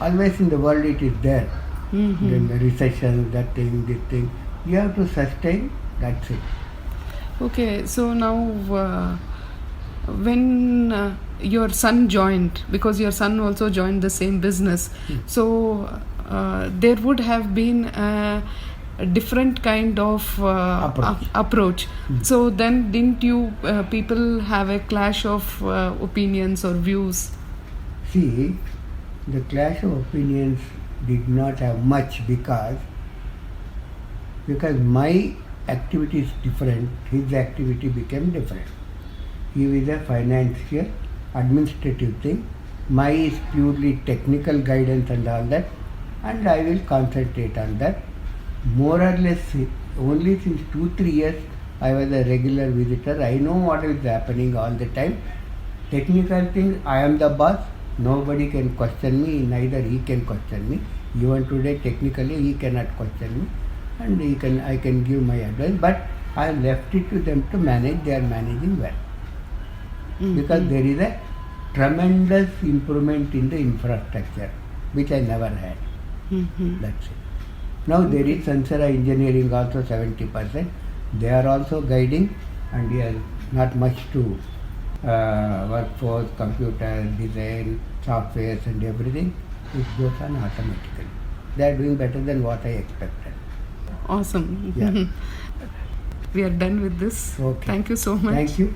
Always in the world it is there. Mm-hmm. Then the recession, that thing, this thing. You have to sustain, that's it. Okay, so now when your son joined, because your son also joined the same business, so there would have been a different kind of approach. So then didn't you people have a clash of opinions or views? See, the clash of opinions did not have much because my activity is different, his activity became different. He is a financial, administrative thing. My is purely technical guidance and all that, and I will concentrate on that. More or less, only since 2-3 years, I was a regular visitor. I know what is happening all the time. Technical things, I am the boss. Nobody can question me, neither he can question me. Even today, technically, he cannot question me, and I can give my advice. But I left it to them to manage. They are managing well. Because there is a tremendous improvement in the infrastructure, which I never had. That's it. Now there is Sansara Engineering also 70%. They are also guiding, and he has not much to workforce, computer, design, softwares and everything. It goes on automatically. They are doing better than what I expected. Awesome. Yeah. We are done with this. Okay. Thank you so much. Thank you.